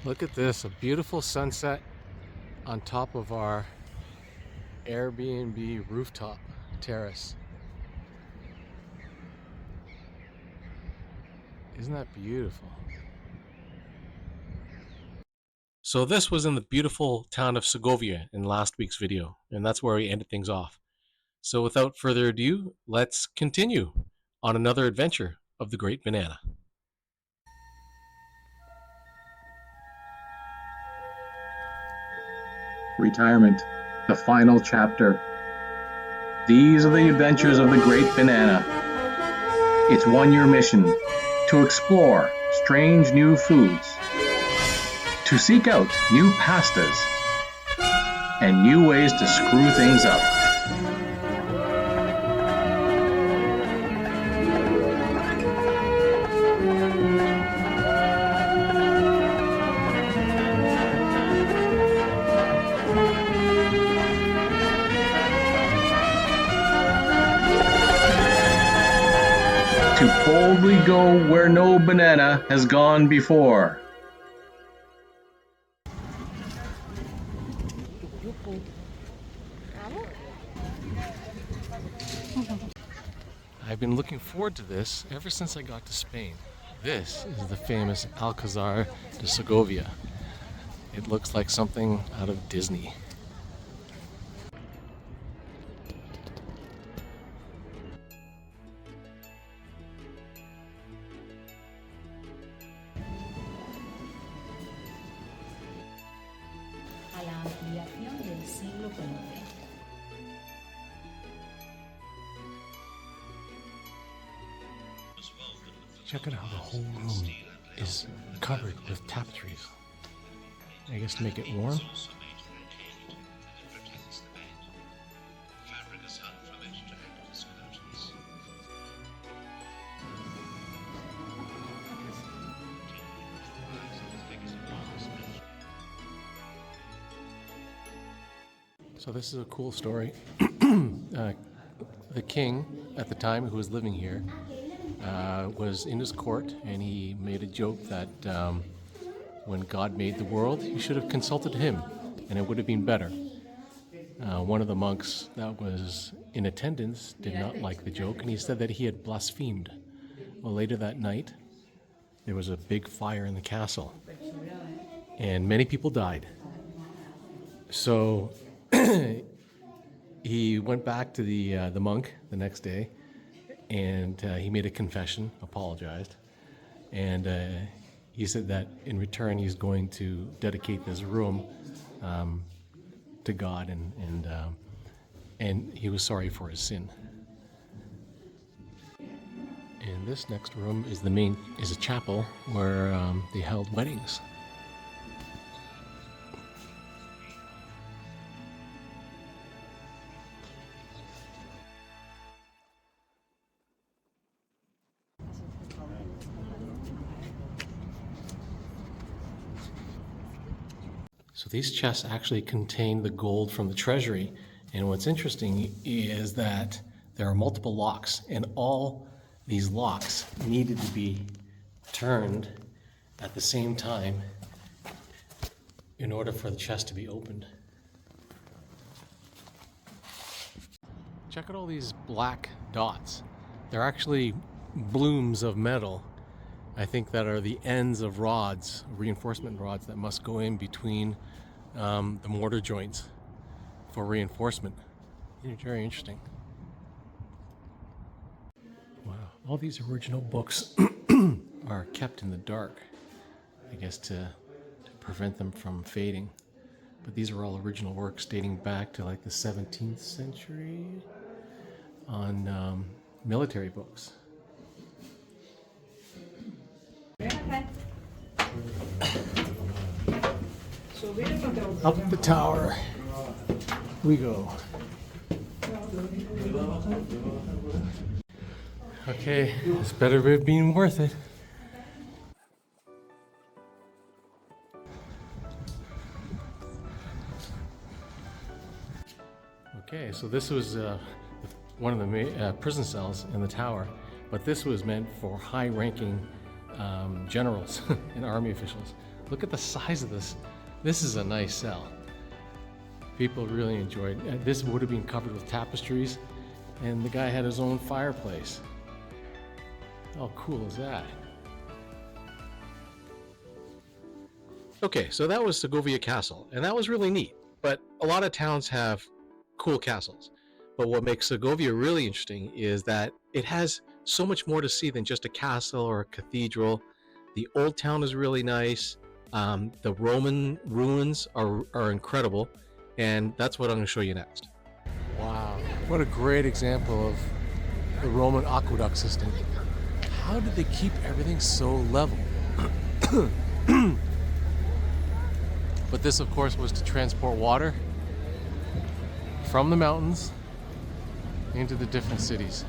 Look at this, a beautiful sunset on top of our Airbnb rooftop terrace. Isn't that beautiful? So this was in the beautiful town of Segovia in last week's video, and that's where we ended things off. So without further ado, let's continue on another adventure of the Great Banana. Retirement, the final chapter. These are the adventures of the Great Banana. Its one-year mission: to explore strange new foods, to seek out new pastas, and new ways to screw things up. To boldly go where no banana has gone before. I've been looking forward to this ever since I got to Spain. This is the famous Alcázar de Segovia. It looks like something out of Disney. A la ampliación del siglo XV. Check out how the whole room is covered with tapestries. I guess to make it warm. So this is a cool story. The king at the time, who was living here, was in his court, and he made a joke that when God made the world, he should have consulted him, and it would have been better. One of the monks that was in attendance did not like the joke, and he said that he had blasphemed. Well, later that night, there was a big fire in the castle, and many people died. So he went back to the monk the next day, and he made a confession, apologized, and he said that in return he's going to dedicate this room to God, and he was sorry for his sin. And this next room is a chapel where they held weddings. So these chests actually contain the gold from the treasury, and what's interesting is that there are multiple locks, and all these locks needed to be turned at the same time in order for the chest to be opened. Check out all these black dots. They're actually blooms of metal, I think, that are the ends of rods, reinforcement rods that must go in between the mortar joints for reinforcement. It's very interesting. Wow, all these original books are kept in the dark, I guess to prevent them from fading. But these are all original works dating back to like the 17th century on military books. Up the tower we go. Okay, it's better have been worth it. Okay, so this was one of the prison cells in the tower, but this was meant for high-ranking generals and army officials. Look at the size of this. This is a nice cell. People really enjoyed it. This would have been covered with tapestries, and the guy had his own fireplace. How cool is that? Okay, so that was Segovia Castle, and that was really neat. But a lot of towns have cool castles. But what makes Segovia really interesting is that it has so much more to see than just a castle or a cathedral. The old town is really nice. The Roman ruins are incredible. And that's what I'm going to show you next. Wow, what a great example of the Roman Aqueduct system. How did they keep everything so level? But this, of course, was to transport water from the mountains into the different cities.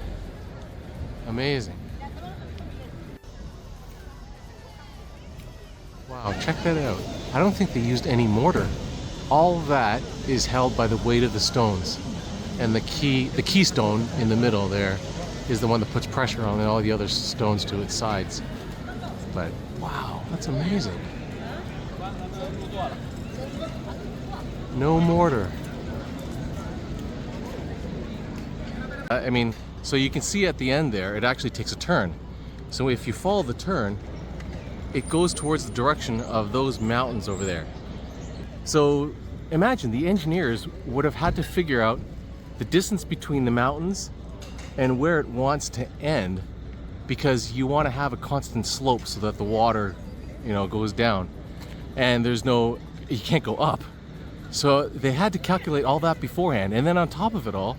Amazing. Wow, check that out. I don't think they used any mortar. All that is held by the weight of the stones. And the keystone in the middle there is the one that puts pressure on all the other stones to its sides. But wow, that's amazing. No mortar. I mean, so you can see at the end there, it actually takes a turn. So if you follow the turn, it goes towards the direction of those mountains over there. So imagine the engineers would have had to figure out the distance between the mountains and where it wants to end, because you want to have a constant slope so that the water, goes down, and you can't go up. So they had to calculate all that beforehand, and then on top of it all,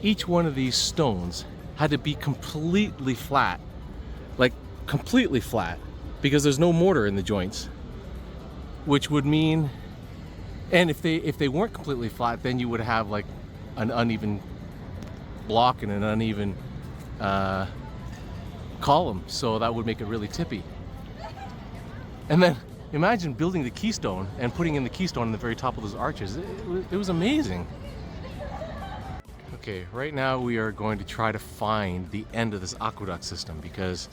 each one of these stones had to be completely flat, like completely flat, because there's no mortar in the joints, which would mean, and if they weren't completely flat, then you would have like an uneven block and an uneven column, so that would make it really tippy. And then imagine building the keystone and putting in the keystone in the very top of those arches. It was amazing. Okay, right now we are going to try to find the end of this aqueduct system, because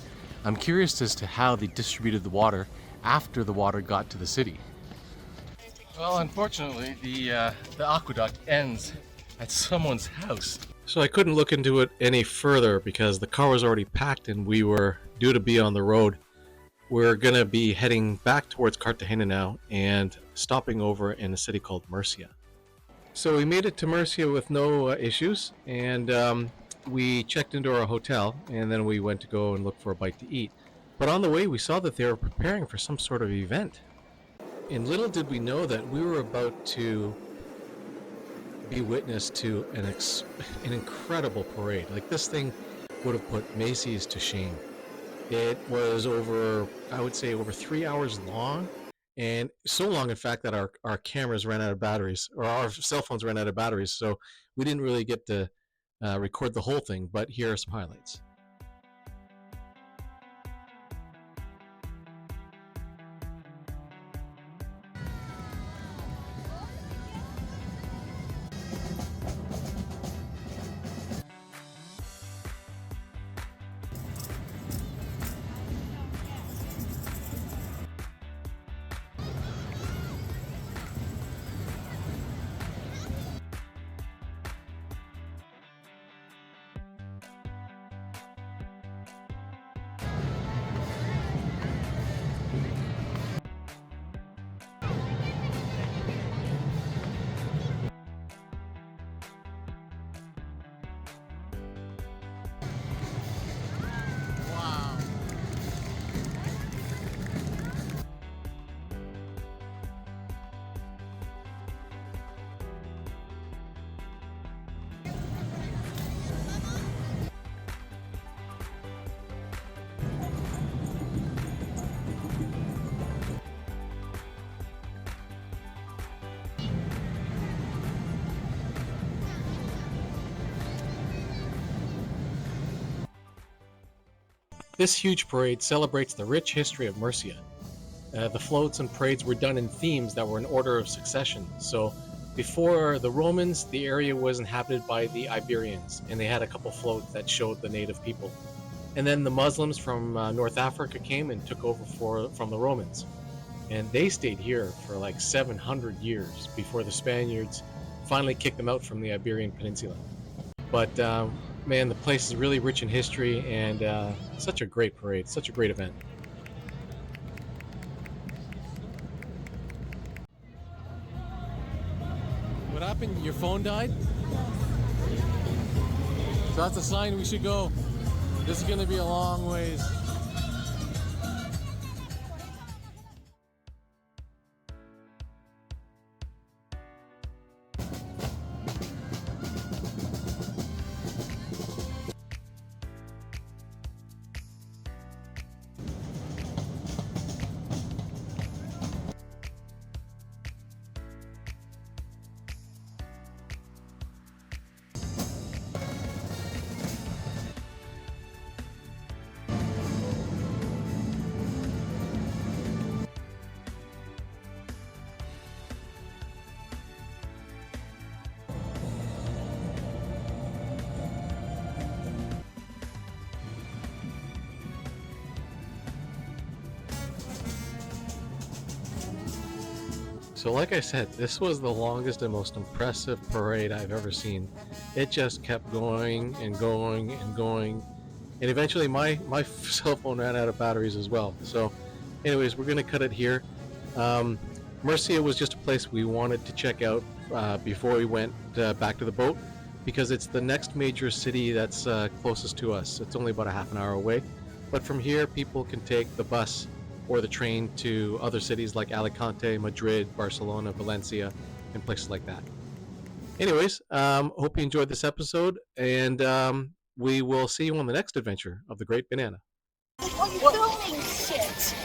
I'm curious as to how they distributed the water after the water got to the city. Well, unfortunately, the aqueduct ends at someone's house. So I couldn't look into it any further because the car was already packed and we were due to be on the road. We're going to be heading back towards Cartagena now and stopping over in a city called Murcia. So we made it to Murcia with no issues, and we checked into our hotel, and then we went to go and look for a bite to eat. But on the way we saw that they were preparing for some sort of event. And little did we know that we were about to be witness to an incredible parade. Like, this thing would have put Macy's to shame. It was I would say over 3 hours long, and so long, in fact, that our cameras ran out of batteries, or our cell phones ran out of batteries, so we didn't really get to record the whole thing, but here are some highlights. This huge parade celebrates the rich history of Murcia. The floats and parades were done in themes that were in order of succession. So before the Romans, the area was inhabited by the Iberians, and they had a couple floats that showed the native people. And then the Muslims from North Africa came and took over from the Romans. and they stayed here for like 700 years before the Spaniards finally kicked them out from the Iberian Peninsula. But man, the place is really rich in history, and such a great parade, such a great event. What happened? Your phone died? So that's a sign we should go. This is going to be a long ways. So like I said, this was the longest and most impressive parade I've ever seen. It just kept going and going and going. And eventually my cell phone ran out of batteries as well. So anyways, we're going to cut it here. Murcia was just a place we wanted to check out before we went back to the boat, because it's the next major city that's closest to us. It's only about a half an hour away. But from here, people can take the bus or the train to other cities like Alicante, Madrid, Barcelona, Valencia, and places like that. Anyways, hope you enjoyed this episode, and we will see you on the next adventure of the Great Banana. Oh, you're filming shit!